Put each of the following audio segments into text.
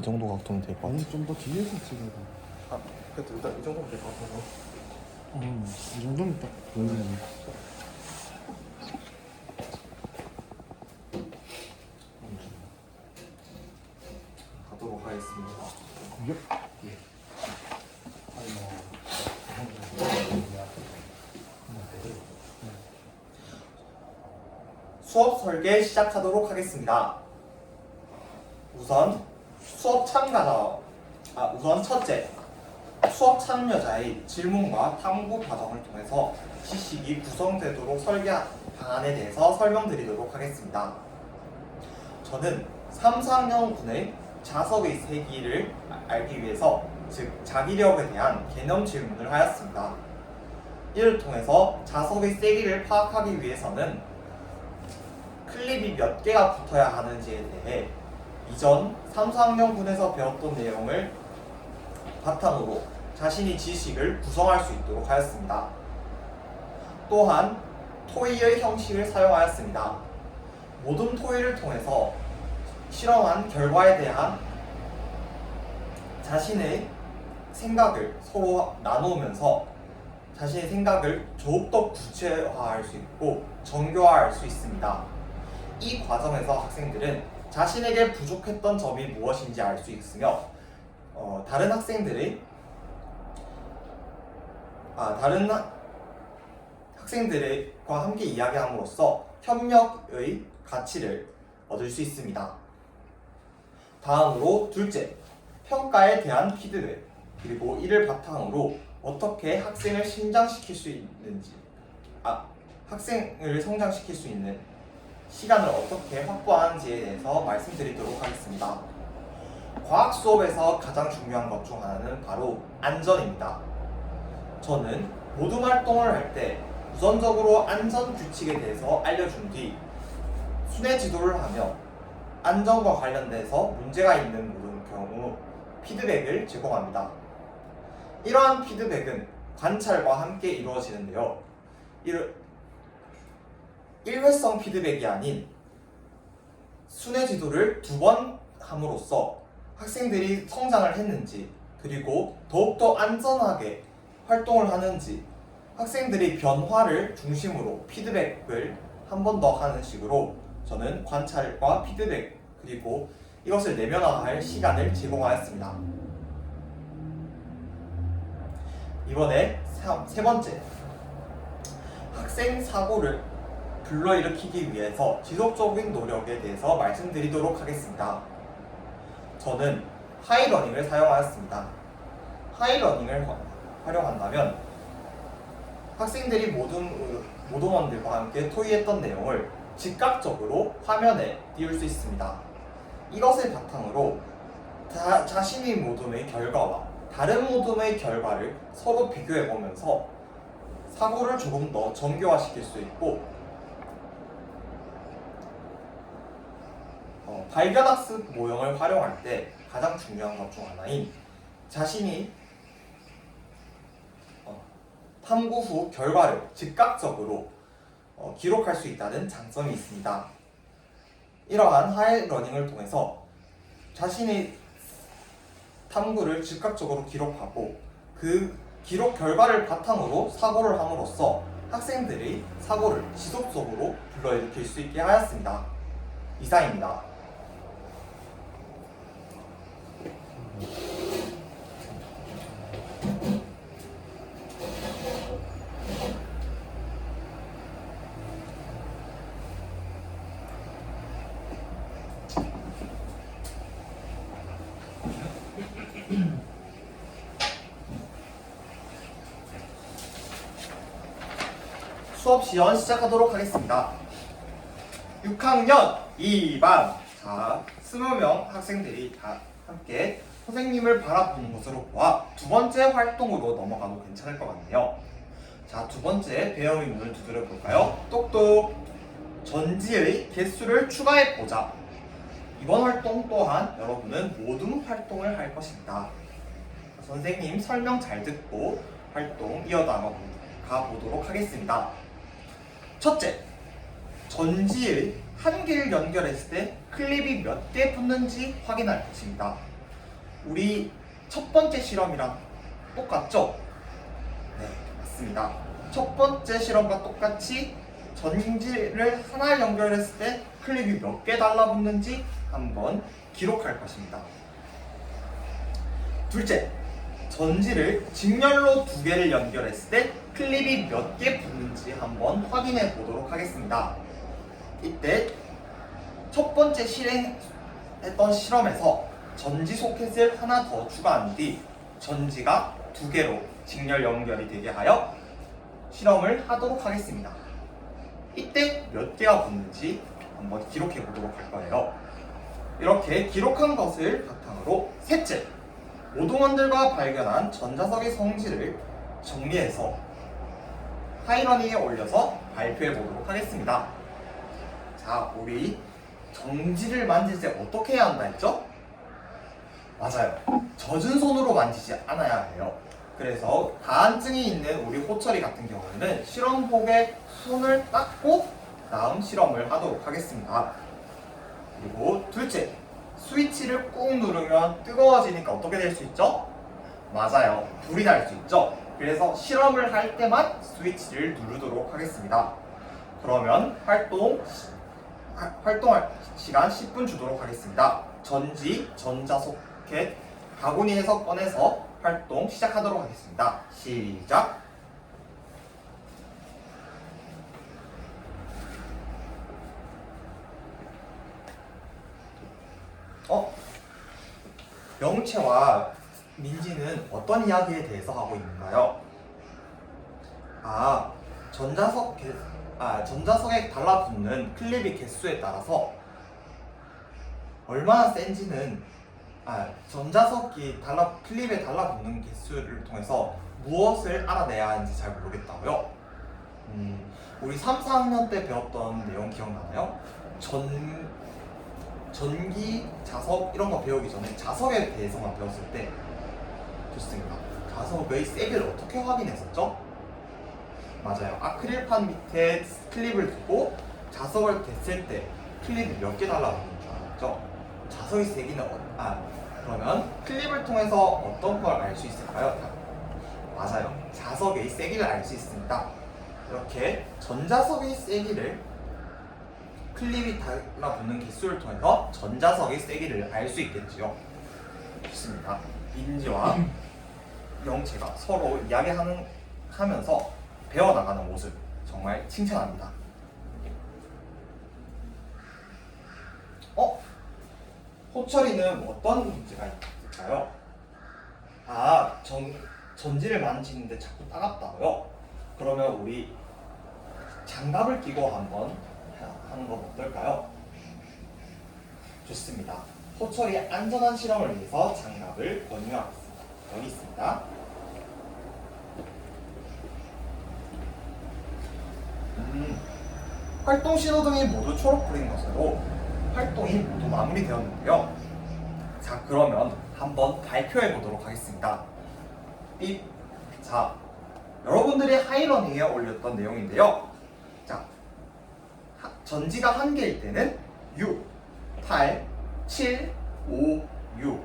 정도 각도면 될 것 같아. 아니 좀 더 뒤에서 찍어야 돼. 아, 그래도 일단 이 정도면 될 것 같아서. 이 정도면 딱 보이네. 가도록 하겠습니다. 예. 수업 설계 시작하도록 하겠습니다. 우선 첫째, 수업 참여자의 질문과 탐구 과정을 통해서 지식이 구성되도록 설계한 방안에 대해서 설명드리도록 하겠습니다. 저는 3, 4학년군의 자석의 세기를 알기 위해서, 즉 자기력에 대한 개념 질문을 하였습니다. 이를 통해서 자석의 세기를 파악하기 위해서는 클립이 몇 개가 붙어야 하는지에 대해 이전 3, 4학년군에서 배웠던 내용을 바탕으로 자신이 지식을 구성할 수 있도록 하였습니다. 또한 토의의 형식을 사용하였습니다. 모든 토의를 통해서 실험한 결과에 대한 자신의 생각을 서로 나누면서 자신의 생각을 더욱더 구체화할 수 있고 정교화할 수 있습니다. 이 과정에서 학생들은 자신에게 부족했던 점이 무엇인지 알 수 있으며 다른 학생들과 함께 이야기함으로써 협력의 가치를 얻을 수 있습니다. 다음으로 둘째, 평가에 대한 피드백, 그리고 이를 바탕으로 어떻게 학생을 성장시킬 수 있는 시간을 어떻게 확보하는지에 대해서 말씀드리도록 하겠습니다. 과학 수업에서 가장 중요한 것 중 하나는 바로 안전입니다. 저는 모든 활동을 할 때 우선적으로 안전 규칙에 대해서 알려준 뒤 순회 지도를 하며 안전과 관련돼서 문제가 있는 모든 경우 피드백을 제공합니다. 이러한 피드백은 관찰과 함께 이루어지는데요. 일회성 피드백이 아닌 순회 지도를 2번 함으로써 학생들이 성장을 했는지, 그리고 더욱더 안전하게 활동을 하는지, 학생들의 변화를 중심으로 피드백을 한 번 더 하는 식으로 저는 관찰과 피드백, 그리고 이것을 내면화할 시간을 제공하였습니다. 이번에 세 번째, 학생 사고를 불러일으키기 위해서 지속적인 노력에 대해서 말씀드리도록 하겠습니다. 저는 하이러닝을 사용하였습니다. 하이러닝을 활용한다면 학생들이 모동원들과 함께 토의했던 내용을 즉각적으로 화면에 띄울 수 있습니다. 이것을 바탕으로 자신의 모둠의 결과와 다른 모둠의 결과를 서로 비교해보면서 사고를 조금 더 정교화시킬 수 있고, 발견학습 모형을 활용할 때 가장 중요한 것 중 하나인 자신이 탐구 후 결과를 즉각적으로 기록할 수 있다는 장점이 있습니다. 이러한 하이러닝을 통해서 자신의 탐구를 즉각적으로 기록하고 그 기록 결과를 바탕으로 사고를 함으로써 학생들이 사고를 지속적으로 불러일으킬 수 있게 하였습니다. 이상입니다. 수업 시연 시작하도록 하겠습니다. 6학년 2반, 자, 20명 학생들이 다 함께 선생님을 바라보는 것으로 보아 두 번째 활동으로 넘어가도 괜찮을 것 같네요. 자, 두 번째 배영의 문을 두드려 볼까요? 똑똑. 전지의 개수를 추가해 보자. 이번 활동 또한 여러분은 모든 활동을 할 것입니다. 선생님 설명 잘 듣고 활동 이어나가 보도록 하겠습니다. 첫째, 전지의 한 개를 연결했을 때 클립이 몇 개 붙는지 확인할 것입니다. 우리 첫 번째 실험이랑 똑같죠? 네, 맞습니다. 첫 번째 실험과 똑같이 전지를 하나 연결했을 때 클립이 몇 개 달라붙는지 한번 기록할 것입니다. 둘째, 전지를 직렬로 두 개를 연결했을 때 클립이 몇 개 붙는지 한번 확인해 보도록 하겠습니다. 이때 첫 번째 실행했던 실험에서 전지 소켓을 하나 더 추가한 뒤 전지가 두 개로 직렬 연결이 되게 하여 실험을 하도록 하겠습니다. 이때 몇 개가 붙는지 한번 기록해 보도록 할 거예요. 이렇게 기록한 것을 바탕으로 셋째, 오동원들과 발견한 전자석의 성질을 정리해서 파이러니에 올려서 발표해 보도록 하겠습니다. 자, 우리 전지를 만질 때 어떻게 해야 한다 했죠? 맞아요. 젖은 손으로 만지지 않아야 해요. 그래서 가한증이 있는 우리 호철이 같은 경우에는 실험복에 손을 닦고 다음 실험을 하도록 하겠습니다. 그리고 둘째, 스위치를 꾹 누르면 뜨거워지니까 어떻게 될 수 있죠? 맞아요. 불이 날 수 있죠. 그래서 실험을 할 때만 스위치를 누르도록 하겠습니다. 그러면 활동할 시간 10분 주도록 하겠습니다. 전지, 전자소켓, 바구니에서 꺼내서 활동 시작하도록 하겠습니다. 시작! 영채와 민지는 어떤 이야기에 대해서 하고 있는가요? 전자석에 달라붙는 클립의 개수에 따라서 얼마나 센지는 클립에 달라붙는 개수를 통해서 무엇을 알아내야 하는지 잘 모르겠다고요? 우리 3, 4학년 때 배웠던 내용 기억나나요? 전기, 자석 이런 거 배우기 전에 자석에 대해서만 배웠을 때 좋습니다. 자석의 세기를 어떻게 확인했었죠? 맞아요. 아크릴판 밑에 클립을 두고 자석을 댔을 때 클립이 몇 개 달라붙는 줄 알았죠? 자석의 세기는 그러면 클립을 통해서 어떤 걸 알 수 있을까요? 맞아요. 자석의 세기를 알 수 있습니다. 이렇게 전자석의 세기를 클립이 달라붙는 개수를 통해서 전자석의 세기를 알 수 있겠지요. 좋습니다. 민지와 영채가 서로 이야기하면서 배워나가는 모습 정말 칭찬합니다. 호철이는 어떤 문제가 있을까요? 전지를 만지는데 자꾸 따갑다고요? 그러면 우리 장갑을 끼고 한번 하는 건 어떨까요? 좋습니다. 호철이 안전한 실험을 위해서 장갑을 권유하겠습니다. 여기 있습니다. 활동 신호등이 모두 초록불인 것으로 활동이 모두 마무리되었는데요. 자, 그러면 한번 발표해 보도록 하겠습니다. 자, 여러분들이 하이러닝에 올렸던 내용인데요. 자, 전지가 1개일 때는 6, 8, 7, 5, 6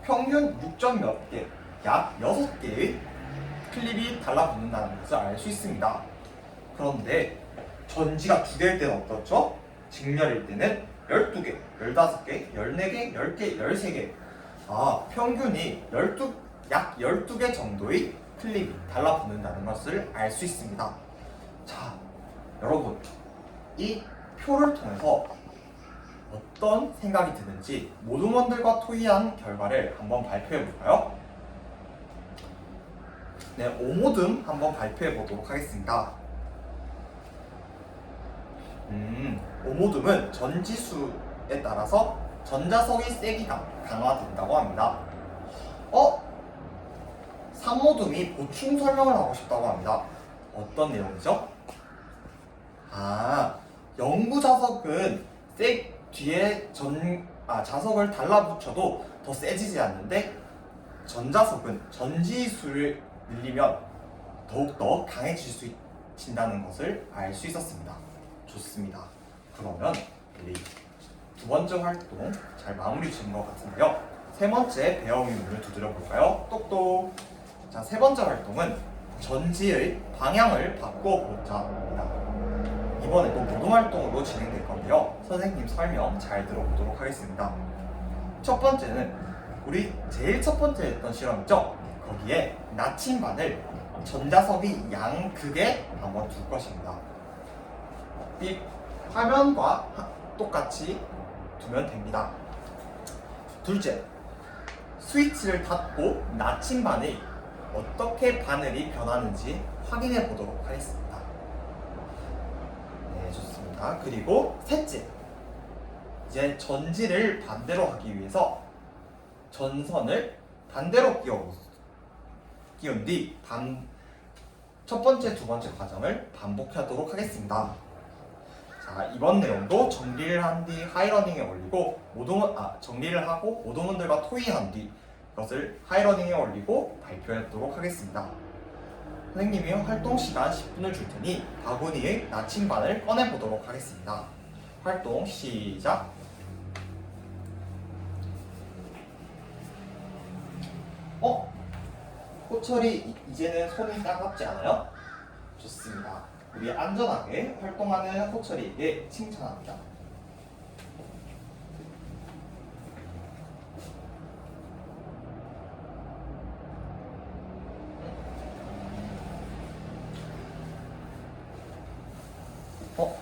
평균 6점 몇 개, 약 6개의 클립이 달라붙는다는 것을 알 수 있습니다. 그런데 전지가 2개일 때는 어떻죠? 직렬일 때는 12개, 15개, 14개, 10개, 13개 평균이 약 12개 정도의 클립이 달라붙는다는 것을 알 수 있습니다. 자, 여러분 이 표를 통해서 어떤 생각이 드는지 모둠원들과 토의한 결과를 한번 발표해 볼까요? 네, 오모둠 한번 발표해 보도록 하겠습니다. 오모둠은 전지수에 따라서 전자석의 세기가 강화된다고 합니다. 삼모둠이 보충 설명을 하고 싶다고 합니다. 어떤 내용이죠? 영구 자석은 뒤에 자석을 달라붙여도 더 세지지 않는데 전자석은 전지수를 늘리면 더욱더 강해진다는 것을 알 수 있었습니다. 좋습니다. 그러면 우리 두 번째 활동 잘 마무리 지은 것 같은데요. 세 번째 배영 의문을 두드려 볼까요? 똑똑. 자, 세 번째 활동은 전지의 방향을 바꿔보자 합니다. 이번에도 모동 활동으로 진행될 건데요. 선생님 설명 잘 들어보도록 하겠습니다. 첫 번째는 우리 제일 첫 번째 했던 실험이죠. 거기에 나침반을 전자석이 양극에 한번 둘 것입니다. 이 화면과 똑같이 두면 됩니다. 둘째, 스위치를 닫고 나침반이 어떻게 바늘이 변하는지 확인해 보도록 하겠습니다. 네, 좋습니다. 그리고 셋째, 이제 전지를 반대로 하기 위해서 전선을 반대로 끼운 뒤 첫 번째, 두 번째 과정을 반복하도록 하겠습니다. 자, 이번 내용도 정리를 한 뒤 하이러닝에 올리고 정리를 하고 모동원들과 토의한 뒤 이것을 하이러닝에 올리고 발표하도록 하겠습니다. 선생님이 활동 시간 10분을 줄 테니 바구니의 나침반을 꺼내 보도록 하겠습니다. 활동 시작. 호철이 이제는 손이 따갑지 않아요? 좋습니다. 우리 안전하게 활동하는 호철이에게 칭찬합니다.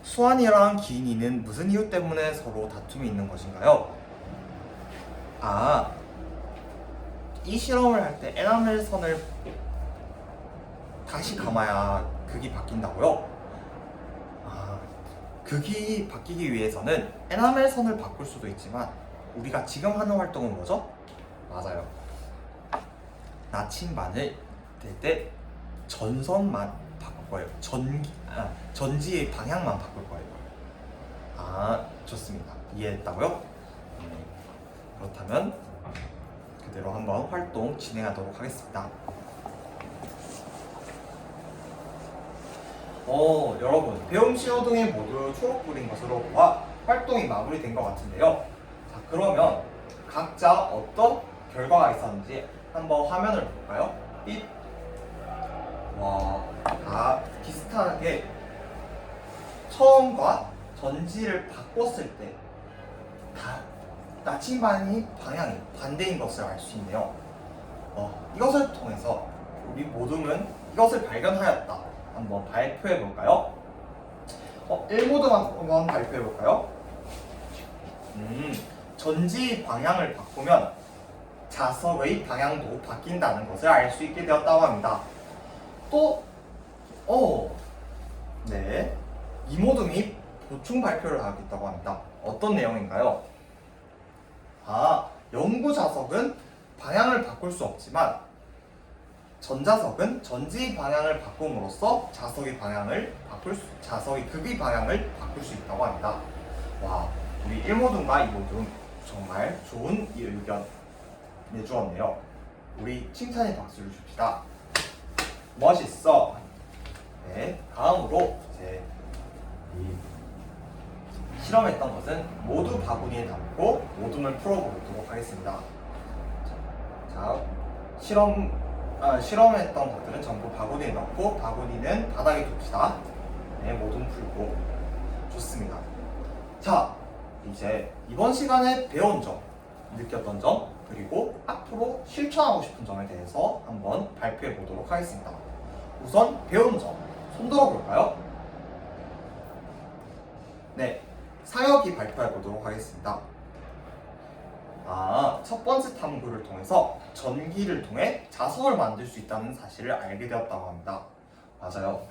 수환이랑 기인이는 무슨 이유 때문에 서로 다툼이 있는 것인가요? 이 실험을 할 때 에나멜 선을 다시 감아야 극이 바뀐다고요? 극이 바뀌기 위해서는 에나멜 선을 바꿀 수도 있지만 우리가 지금 하는 활동은 뭐죠? 맞아요. 나침반을 댈 때 전선만 바꿀 거예요. 전지의 방향만 바꿀 거예요. 좋습니다. 이해했다고요? 그렇다면 그대로 한번 활동 진행하도록 하겠습니다. 여러분, 배움 신호등이 모두 초록불인 것으로 보아 활동이 마무리된 것 같은데요. 자, 그러면 각자 어떤 결과가 있었는지 한번 화면을 볼까요? 다 비슷하게 처음과 전지를 바꿨을 때 다 나침반이 방향이 반대인 것을 알 수 있네요. 이것을 통해서 우리 모둠은 이것을 발견하였다. 한번 발표해 볼까요? 1모둠 한번 발표해 볼까요? 전지 방향을 바꾸면 자석의 방향도 바뀐다는 것을 알 수 있게 되었다고 합니다. 또, 네, 이모둠이 보충 발표를 하겠다고 합니다. 어떤 내용인가요? 연구 자석은 방향을 바꿀 수 없지만 전자석은 전지 방향을 바꿈으로써 자석의 극의 방향을 바꿀 수 있다고 합니다. 우리 1모둠과 2모둠 정말 좋은 의견 내주었네요. 우리 칭찬의 박수를 줍시다. 멋있어. 네, 다음으로 이제 실험했던 것은 모두 바구니에 담고 모둠을 풀어보도록 하겠습니다. 자, 실험했던 것들은 전부 바구니에 넣고 바구니는 바닥에 둡시다. 네, 모둠 풀고 좋습니다. 자, 이제 이번 시간에 배운 점, 느꼈던 점, 그리고 앞으로 실천하고 싶은 점에 대해서 한번 발표해 보도록 하겠습니다. 우선 배운 점, 손들어 볼까요? 네, 사역이 발표해 보도록 하겠습니다. 첫 번째 탐구를 통해서 전기를 통해 자석을 만들 수 있다는 사실을 알게 되었다고 합니다. 맞아요.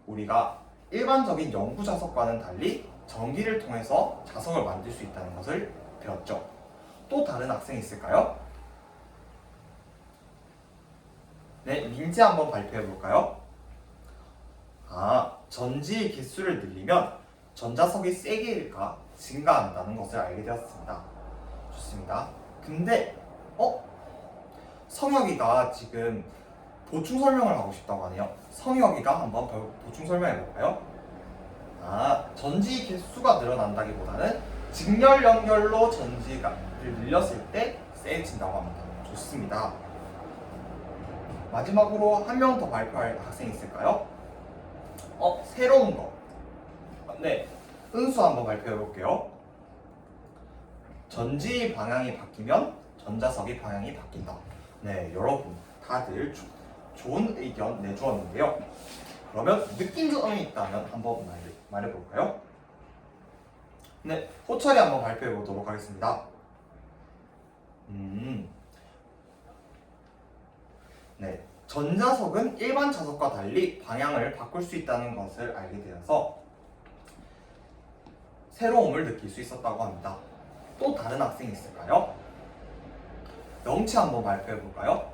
우리가 일반적인 연구 자석과는 달리 전기를 통해서 자석을 만들 수 있다는 것을 배웠죠. 또 다른 학생이 있을까요? 네, 민지 한번 발표해 볼까요? 전지의 개수를 늘리면 전자석이 세기가 증가한다는 것을 알게 되었습니다. 좋습니다. 근데 성혁이가 지금 보충 설명을 하고 싶다고 하네요. 성혁이가 한번 보충 설명해 볼까요? 전지 개수가 늘어난다기보다는 직렬 연결로 전지를 늘렸을 때 세진다고 합니다. 좋습니다. 마지막으로 한 명 더 발표할 학생 있을까요? 새로운 거. 네, 은수 한번 발표해 볼게요. 전지 방향이 바뀌면 전자석의 방향이 바뀐다. 네, 여러분 다들 좋은 의견 내주었는데요. 그러면 느낀 점이 있다면 한번 말해볼까요? 네, 호철이 한번 발표해 보도록 하겠습니다. 네, 전자석은 일반 자석과 달리 방향을 바꿀 수 있다는 것을 알게 되어서 새로움을 느낄 수 있었다고 합니다. 또 다른 학생이 있을까요? 영채 한번 발표해 볼까요?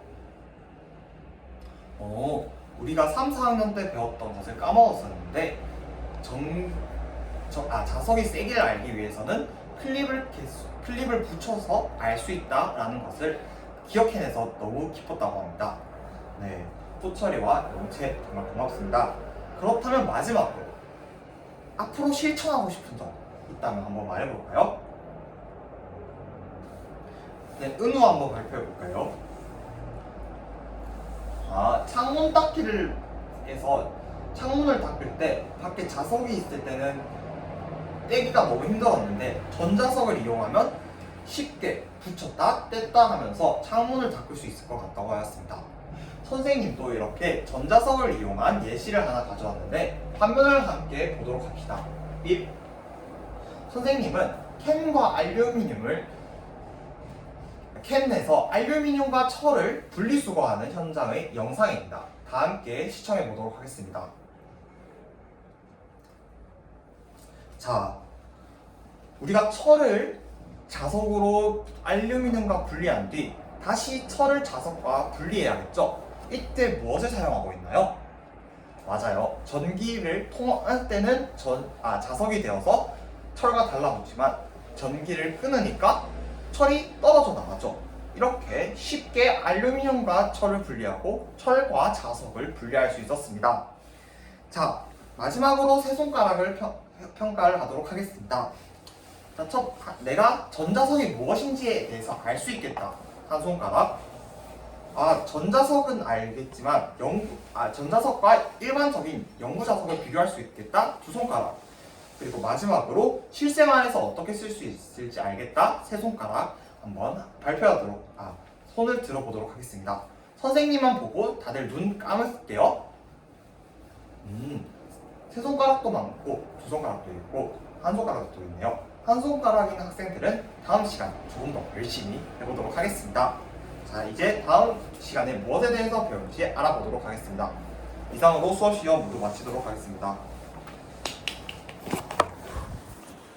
우리가 3, 4학년 때 배웠던 것을 까먹었었는데 자석의 세기를 알기 위해서는 클립을 붙여서 알 수 있다라는 것을 기억해내서 너무 기뻤다고 합니다. 네, 호철이와 영채 정말 고맙습니다. 그렇다면 마지막으로 앞으로 실천하고 싶은 점 있다면 한번 말해볼까요? 네, 은우 한번 발표해볼까요? 창문 닦기를 해서 창문을 닦을 때 밖에 자석이 있을 때는 떼기가 너무 힘들었는데 전자석을 이용하면 쉽게 붙였다 뗐다 하면서 창문을 닦을 수 있을 것 같다고 하였습니다. 선생님도 이렇게 전자석을 이용한 예시를 하나 가져왔는데 화면을 함께 보도록 합시다. 1. 선생님은 캔에서 알루미늄과 철을 분리수거하는 현장의 영상입니다. 다 함께 시청해 보도록 하겠습니다. 자, 우리가 철을 자석으로 알루미늄과 분리한 뒤 다시 철을 자석과 분리해야겠죠? 이때 무엇을 사용하고 있나요? 맞아요. 전기를 통할 때는 자석이 되어서 철과 달라붙지만 전기를 끊으니까 철이 떨어져 나가죠. 이렇게 쉽게 알루미늄과 철을 분리하고 철과 자석을 분리할 수 있었습니다. 자, 마지막으로 세 손가락을 평가를 하도록 하겠습니다. 자, 내가 전자석이 무엇인지에 대해서 알 수 있겠다. 한 손가락. 전자석은 알겠지만 전자석과 일반적인 연구 자석을 비교할 수 있겠다. 두 손가락. 그리고 마지막으로 실생활에서 어떻게 쓸 수 있을지 알겠다. 세 손가락. 한번 손을 들어보도록 하겠습니다. 선생님만 보고 다들 눈 감을게요. 세 손가락도 많고 두 손가락도 있고 한 손가락도 있네요. 한 손가락인 학생들은 다음 시간 조금 더 열심히 해보도록 하겠습니다. 자, 이제 다음 시간에 무엇에 대해서 배울지 알아보도록 하겠습니다. 이상으로 수업 시험 모두 마치도록 하겠습니다.